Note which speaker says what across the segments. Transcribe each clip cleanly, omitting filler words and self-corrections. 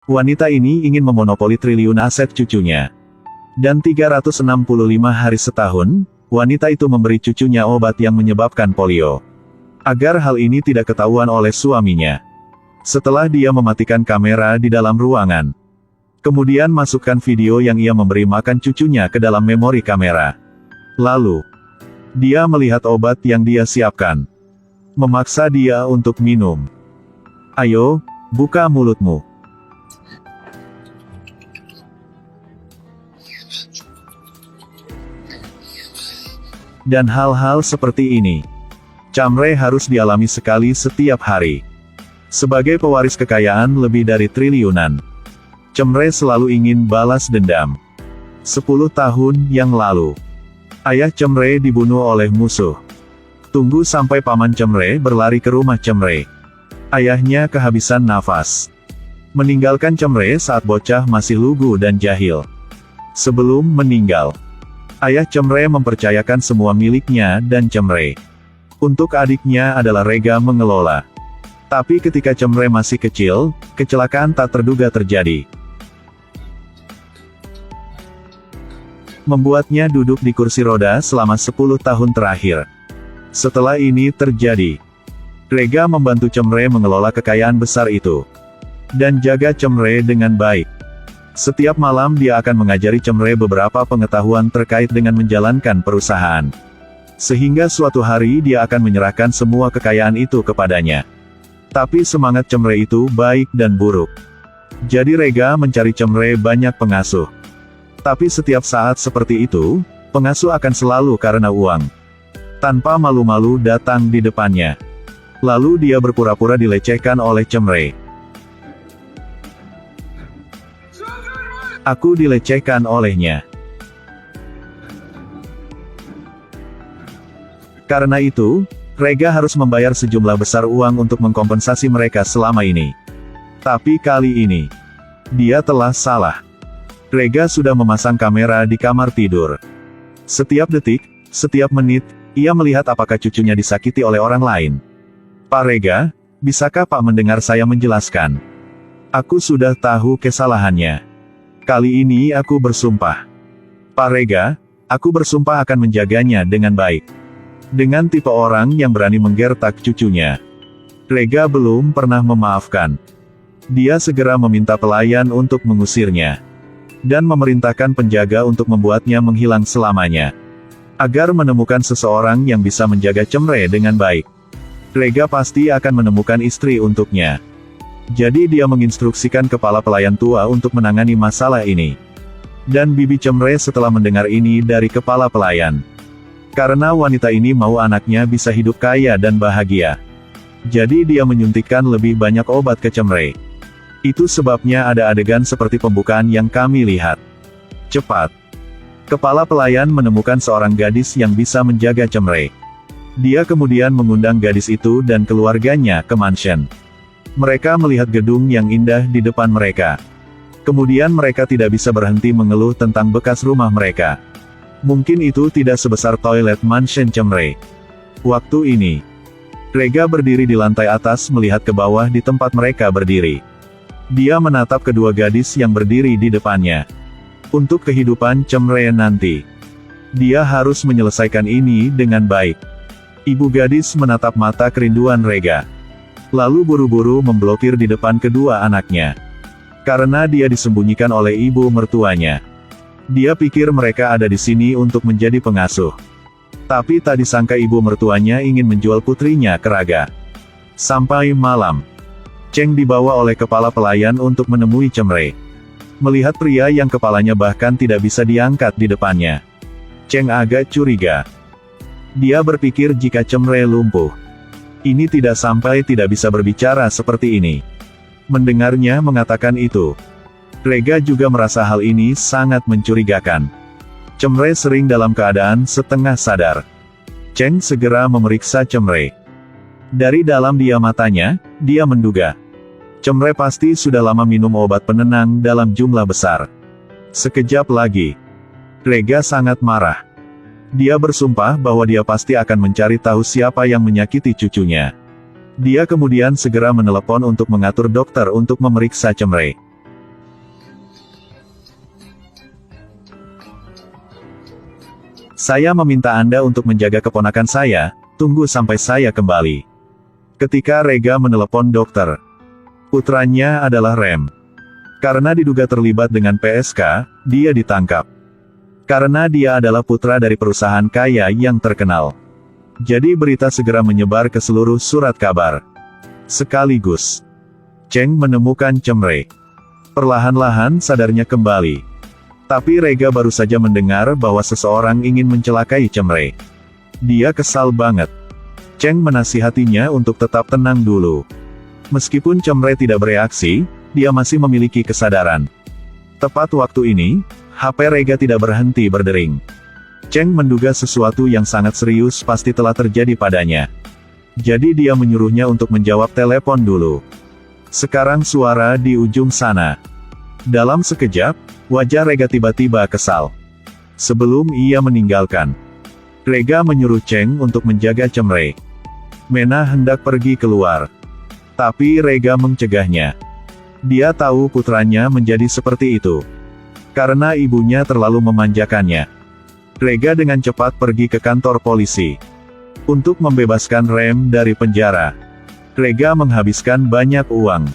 Speaker 1: Wanita ini ingin memonopoli triliun aset cucunya. Dan 365 hari setahun, wanita itu memberi cucunya obat yang menyebabkan polio. Agar hal ini tidak ketahuan oleh suaminya. Setelah dia mematikan kamera di dalam ruangan. Kemudian masukkan video yang ia memberi makan cucunya ke dalam memori kamera. Lalu, dia melihat obat yang dia siapkan. Memaksa dia untuk minum. Ayo, buka mulutmu. Dan hal-hal seperti ini, Chamre harus dialami sekali setiap hari. Sebagai pewaris kekayaan lebih dari triliunan, Chamre selalu ingin balas dendam. 10 tahun yang lalu, ayah Chamre dibunuh oleh musuh. Tunggu sampai paman Chamre berlari ke rumah Chamre. Ayahnya kehabisan nafas. Meninggalkan Chamre saat bocah masih lugu dan jahil. Sebelum meninggal, ayah Chamre mempercayakan semua miliknya dan Chamre. Untuk adiknya adalah Rega mengelola. Tapi ketika Chamre masih kecil, kecelakaan tak terduga terjadi. Membuatnya duduk di kursi roda selama 10 tahun terakhir. Setelah ini terjadi, Rega membantu Chamre mengelola kekayaan besar itu. Dan jaga Chamre dengan baik. Setiap malam dia akan mengajari Chamre beberapa pengetahuan terkait dengan menjalankan perusahaan. Sehingga suatu hari dia akan menyerahkan semua kekayaan itu kepadanya. Tapi semangat Chamre itu baik dan buruk. Jadi Rega mencari Chamre banyak pengasuh. Tapi setiap saat seperti itu, pengasuh akan selalu karena uang. Tanpa malu-malu datang di depannya. Lalu dia berpura-pura dilecehkan oleh Chamre. Aku dilecehkan olehnya. Karena itu, Rega harus membayar sejumlah besar uang untuk mengkompensasi mereka selama ini. Tapi kali ini, dia telah salah. Rega sudah memasang kamera di kamar tidur. Setiap detik, setiap menit, ia melihat apakah cucunya disakiti oleh orang lain. Pak Rega, bisakah Pak mendengar saya menjelaskan? Aku sudah tahu kesalahannya. Kali ini aku bersumpah. Pak Rega, aku bersumpah akan menjaganya dengan baik. Dengan tipe orang yang berani menggertak cucunya. Rega belum pernah memaafkan. Dia segera meminta pelayan untuk mengusirnya. Dan memerintahkan penjaga untuk membuatnya menghilang selamanya. Agar menemukan seseorang yang bisa menjaga Chamre dengan baik. Rega pasti akan menemukan istri untuknya. Jadi dia menginstruksikan kepala pelayan tua untuk menangani masalah ini. Dan bibi Chamre setelah mendengar ini dari kepala pelayan. Karena wanita ini mau anaknya bisa hidup kaya dan bahagia. Jadi dia menyuntikkan lebih banyak obat ke Chamre. Itu sebabnya ada adegan seperti pembukaan yang kami lihat. Cepat. Kepala pelayan menemukan seorang gadis yang bisa menjaga Chamre. Dia kemudian mengundang gadis itu dan keluarganya ke mansion. Mereka melihat gedung yang indah di depan mereka. Kemudian mereka tidak bisa berhenti mengeluh tentang bekas rumah mereka. Mungkin itu tidak sebesar toilet mansion Chamre. Waktu ini, Rega berdiri di lantai atas melihat ke bawah di tempat mereka berdiri. Dia menatap kedua gadis yang berdiri di depannya. Untuk kehidupan Chamre nanti, dia harus menyelesaikan ini dengan baik. Ibu gadis menatap mata kerinduan Rega. Lalu buru-buru memblokir di depan kedua anaknya. Karena dia disembunyikan oleh ibu mertuanya. Dia pikir mereka ada di sini untuk menjadi pengasuh. Tapi tak disangka ibu mertuanya ingin menjual putrinya ke Raga. Sampai malam, Cheng dibawa oleh kepala pelayan untuk menemui Chamre. Melihat pria yang kepalanya bahkan tidak bisa diangkat di depannya, Cheng agak curiga. Dia berpikir jika Chamre lumpuh, ini tidak sampai tidak bisa berbicara seperti ini. Mendengarnya mengatakan itu, Rega juga merasa hal ini sangat mencurigakan. Chamre sering dalam keadaan setengah sadar. Cheng segera memeriksa Chamre. Dari dalam dia matanya, dia menduga. Chamre pasti sudah lama minum obat penenang dalam jumlah besar. Sekejap lagi, Rega sangat marah. Dia bersumpah bahwa dia pasti akan mencari tahu siapa yang menyakiti cucunya. Dia kemudian segera menelepon untuk mengatur dokter untuk memeriksa Chamre. Saya meminta Anda untuk menjaga keponakan saya, tunggu sampai saya kembali. Ketika Rega menelepon dokter, putranya adalah Rem. Karena diduga terlibat dengan PSK, dia ditangkap. Karena dia adalah putra dari perusahaan kaya yang terkenal. Jadi berita segera menyebar ke seluruh surat kabar. Sekaligus, Cheng menemukan Cemre. Perlahan-lahan sadarnya kembali. Tapi Rega baru saja mendengar bahwa seseorang ingin mencelakai Cemre. Dia kesal banget. Cheng menasihatinya untuk tetap tenang dulu. Meskipun Cemre tidak bereaksi, dia masih memiliki kesadaran. Tepat waktu ini, HP Rega tidak berhenti berdering. Cheng menduga sesuatu yang sangat serius pasti telah terjadi padanya. Jadi dia menyuruhnya untuk menjawab telepon dulu. Sekarang suara di ujung sana. Dalam sekejap, wajah Rega tiba-tiba kesal. Sebelum ia meninggalkan, Rega menyuruh Cheng untuk menjaga Cemre. Mena hendak pergi keluar. Tapi Rega mencegahnya. Dia tahu putranya menjadi seperti itu. Karena ibunya terlalu memanjakannya. Rega dengan cepat pergi ke kantor polisi. Untuk membebaskan Rem dari penjara. Rega menghabiskan banyak uang.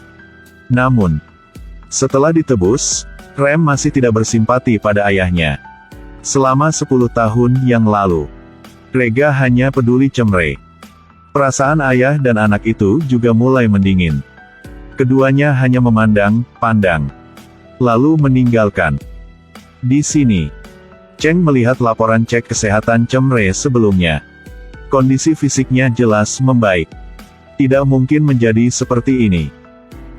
Speaker 1: Namun, setelah ditebus, Rem masih tidak bersimpati pada ayahnya. Selama 10 tahun yang lalu, Rega hanya peduli Cemre. Perasaan ayah dan anak itu juga mulai mendingin. Keduanya hanya memandang-pandang. Lalu meninggalkan. Di sini, Cheng melihat laporan cek kesehatan Cemre sebelumnya. Kondisi fisiknya jelas membaik. Tidak mungkin menjadi seperti ini.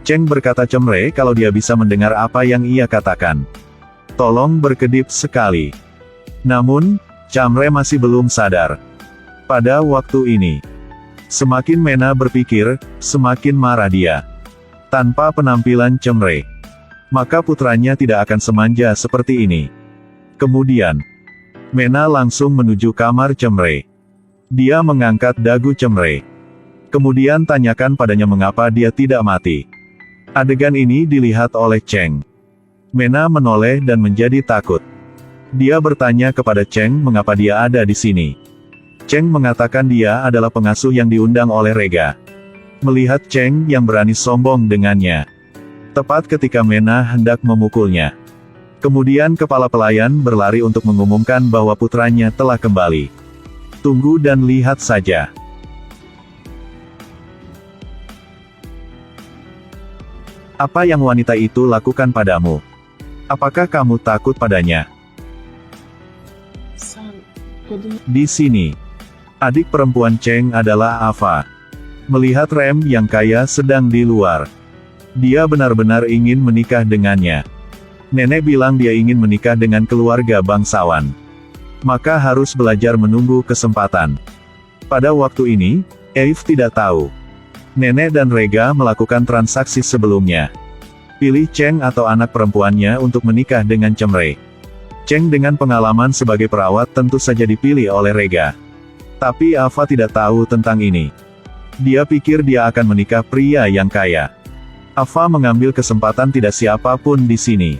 Speaker 1: Cheng berkata Cemre kalau dia bisa mendengar apa yang ia katakan. Tolong berkedip sekali. Namun, Cemre masih belum sadar. Pada waktu ini, semakin Mena berpikir, semakin marah dia. Tanpa penampilan Cemre, maka putranya tidak akan semanja seperti ini. Kemudian, Mena langsung menuju kamar Cemre. Dia mengangkat dagu Cemre. Kemudian tanyakan padanya mengapa dia tidak mati. Adegan ini dilihat oleh Cheng. Mena menoleh dan menjadi takut. Dia bertanya kepada Cheng mengapa dia ada di sini. Cheng mengatakan dia adalah pengasuh yang diundang oleh Rega. Melihat Cheng yang berani sombong dengannya. Tepat ketika Mena hendak memukulnya. Kemudian kepala pelayan berlari untuk mengumumkan bahwa putranya telah kembali. Tunggu dan lihat saja. Apa yang wanita itu lakukan padamu? Apakah kamu takut padanya? Di sini, adik perempuan Cheng adalah Ava. Melihat Rem yang kaya sedang di luar, dia benar-benar ingin menikah dengannya. Nenek bilang dia ingin menikah dengan keluarga bangsawan. Maka harus belajar menunggu kesempatan. Pada waktu ini, Eve tidak tahu. Nenek dan Rega melakukan transaksi sebelumnya. Pilih Cheng atau anak perempuannya untuk menikah dengan Cemre. Cheng dengan pengalaman sebagai perawat tentu saja dipilih oleh Rega. Tapi Ava tidak tahu tentang ini. Dia pikir dia akan menikah pria yang kaya. Ava mengambil kesempatan tidak siapapun di sini.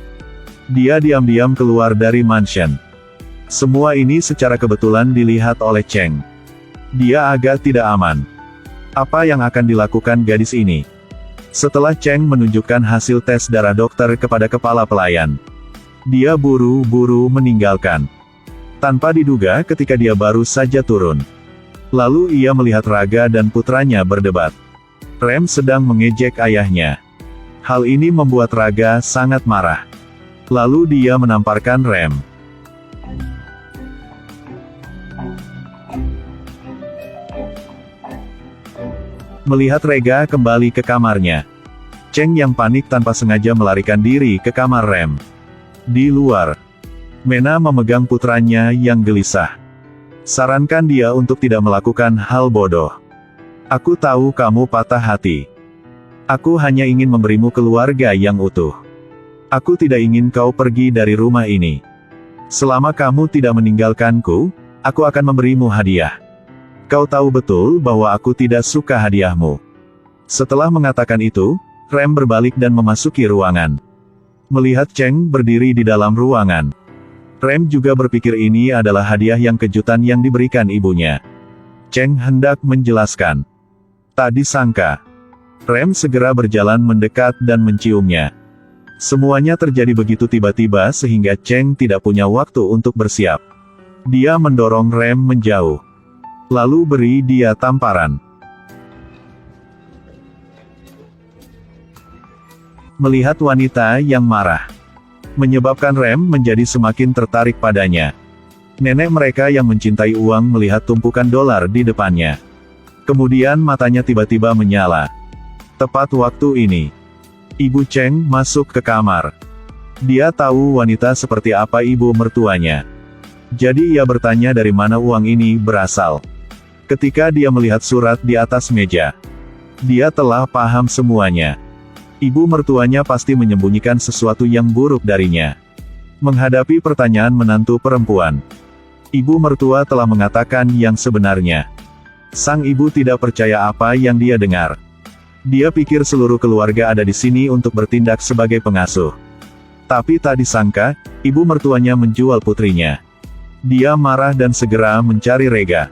Speaker 1: Dia diam-diam keluar dari mansion. Semua ini secara kebetulan dilihat oleh Cheng. Dia agak tidak aman. Apa yang akan dilakukan gadis ini? Setelah Cheng menunjukkan hasil tes darah dokter kepada kepala pelayan, dia buru-buru meninggalkan. Tanpa diduga ketika dia baru saja turun. Lalu ia melihat Raga dan putranya berdebat. Rem sedang mengejek ayahnya. Hal ini membuat Raga sangat marah. Lalu dia menamparkan Rem. Melihat Rega kembali ke kamarnya, Cheng yang panik tanpa sengaja melarikan diri ke kamar Rem. Di luar, Mena memegang putranya yang gelisah. Sarankan dia untuk tidak melakukan hal bodoh. Aku tahu kamu patah hati. Aku hanya ingin memberimu keluarga yang utuh. Aku tidak ingin kau pergi dari rumah ini. Selama kamu tidak meninggalkanku, aku akan memberimu hadiah. Kau tahu betul bahwa aku tidak suka hadiahmu. Setelah mengatakan itu, Rem berbalik dan memasuki ruangan. Melihat Cheng berdiri di dalam ruangan, Rem juga berpikir ini adalah hadiah yang kejutan yang diberikan ibunya. Cheng hendak menjelaskan. Tak disangka, Rem segera berjalan mendekat dan menciumnya. Semuanya terjadi begitu tiba-tiba sehingga Cheng tidak punya waktu untuk bersiap. Dia mendorong Rem menjauh. Lalu beri dia tamparan. Melihat wanita yang marah, menyebabkan Rem menjadi semakin tertarik padanya. Nenek mereka yang mencintai uang melihat tumpukan dolar di depannya. Kemudian matanya tiba-tiba menyala. Tepat waktu ini, Ibu Cheng masuk ke kamar. Dia tahu wanita seperti apa ibu mertuanya. Jadi ia bertanya dari mana uang ini berasal. Ketika dia melihat surat di atas meja, dia telah paham semuanya. Ibu mertuanya pasti menyembunyikan sesuatu yang buruk darinya. Menghadapi pertanyaan menantu perempuan, ibu mertua telah mengatakan yang sebenarnya. Sang ibu tidak percaya apa yang dia dengar. Dia pikir seluruh keluarga ada di sini untuk bertindak sebagai pengasuh. Tapi tak disangka, ibu mertuanya menjual putrinya. Dia marah dan segera mencari Rega.